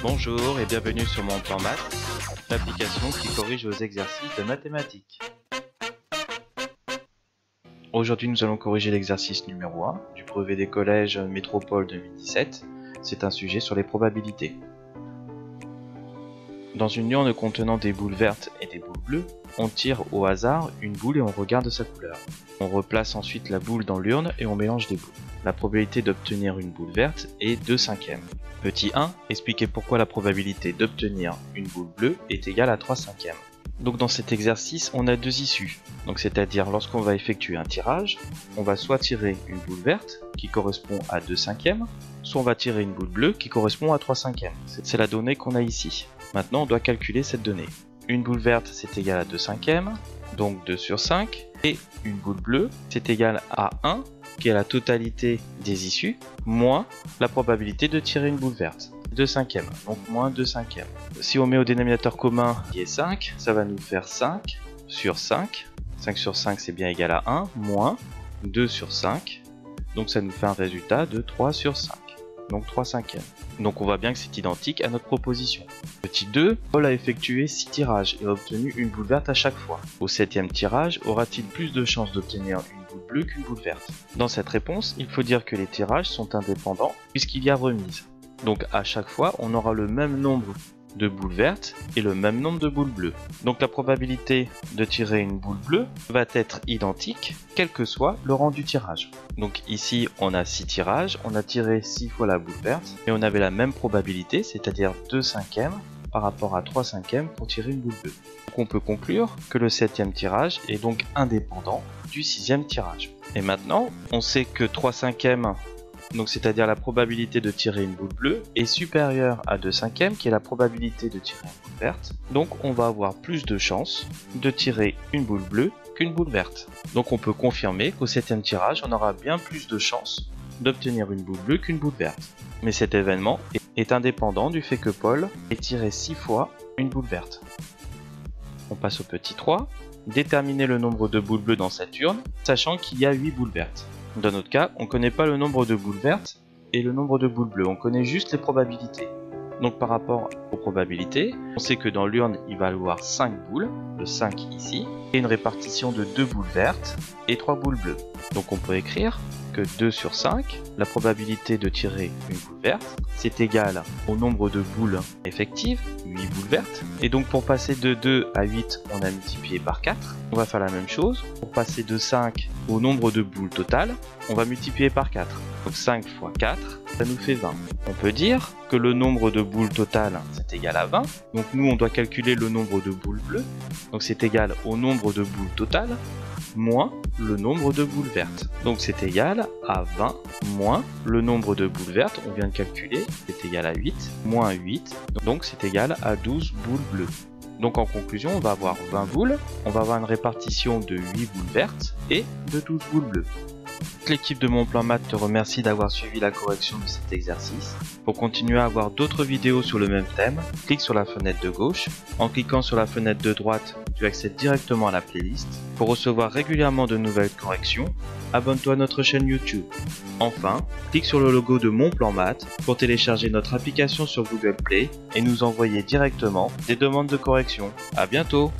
Bonjour et bienvenue sur mon plan maths, l'application qui corrige vos exercices de mathématiques. Aujourd'hui nous allons corriger l'exercice numéro 1 du brevet des collèges Métropole 2017. C'est un sujet sur les probabilités. Dans une urne contenant des boules vertes et des boules bleues, on tire au hasard une boule et on regarde sa couleur. On replace ensuite la boule dans l'urne et on mélange des boules. La probabilité d'obtenir une boule verte est 2/5. Petit 1, expliquez pourquoi la probabilité d'obtenir une boule bleue est égale à 3/5. Donc dans cet exercice, on a deux issues. Donc c'est-à-dire lorsqu'on va effectuer un tirage, on va soit tirer une boule verte qui correspond à 2/5, soit on va tirer une boule bleue qui correspond à 3/5. C'est la donnée qu'on a ici. Maintenant on doit calculer cette donnée. Une boule verte c'est égal à 2/5, donc 2 sur 5, et une boule bleue c'est égal à 1, qui est la totalité des issues, moins la probabilité de tirer une boule verte. 2/5, donc moins 2/5. Si on met au dénominateur commun qui est 5, ça va nous faire 5 sur 5. 5 sur 5 c'est bien égal à 1, moins 2 sur 5. Donc ça nous fait un résultat de 3 sur 5. Donc 3/5. Donc on voit bien que c'est identique à notre proposition. Petit 2, Paul a effectué 6 tirages et a obtenu une boule verte à chaque fois. Au 7e tirage, aura-t-il plus de chances d'obtenir une boule bleue qu'une boule verte? Dans cette réponse, il faut dire que les tirages sont indépendants puisqu'il y a remise. Donc à chaque fois, on aura le même nombre de boules vertes et le même nombre de boules bleues. Donc la probabilité de tirer une boule bleue va être identique quel que soit le rang du tirage. Donc ici on a 6 tirages, on a tiré 6 fois la boule verte et on avait la même probabilité, c'est-à-dire 2/5 par rapport à 3/5 pour tirer une boule bleue. Donc on peut conclure que le 7e tirage est donc indépendant du 6e tirage. Et maintenant on sait que 3/5, donc c'est-à-dire la probabilité de tirer une boule bleue, est supérieure à 2/5 qui est la probabilité de tirer une boule verte. Donc on va avoir plus de chances de tirer une boule bleue qu'une boule verte. Donc on peut confirmer qu'au 7e tirage on aura bien plus de chances d'obtenir une boule bleue qu'une boule verte. Mais cet événement est indépendant du fait que Paul ait tiré 6 fois une boule verte. On passe au petit 3. Déterminer le nombre de boules bleues dans cette urne, sachant qu'il y a 8 boules vertes. Dans notre cas, on ne connaît pas le nombre de boules vertes et le nombre de boules bleues, on connaît juste les probabilités. Donc par rapport aux probabilités, on sait que dans l'urne, il va y avoir 5 boules, le 5 ici, et une répartition de 2 boules vertes et 3 boules bleues. Donc on peut écrire que 2 sur 5, la probabilité de tirer une boule verte, c'est égal au nombre de boules effectives, 8 boules vertes. Et donc pour passer de 2 à 8, on a multiplié par 4. On va faire la même chose. Pour passer de 5 au nombre de boules totales, on va multiplier par 4. Donc 5 fois 4, ça nous fait 20. On peut dire que le nombre de boules totales, c'est égal à 20. Donc nous, on doit calculer le nombre de boules bleues. Donc c'est égal au nombre de boules totales moins le nombre de boules vertes. Donc c'est égal à 20 moins le nombre de boules vertes, on vient de calculer, c'est égal à 8, moins 8, donc c'est égal à 12 boules bleues. Donc en conclusion, on va avoir 20 boules, on va avoir une répartition de 8 boules vertes et de 12 boules bleues. L'équipe de Mon Plan Maths te remercie d'avoir suivi la correction de cet exercice. Pour continuer à avoir d'autres vidéos sur le même thème, clique sur la fenêtre de gauche. En cliquant sur la fenêtre de droite, tu accèdes directement à la playlist. Pour recevoir régulièrement de nouvelles corrections, abonne-toi à notre chaîne YouTube. Enfin, clique sur le logo de Mon Plan Maths pour télécharger notre application sur Google Play et nous envoyer directement des demandes de correction. À bientôt!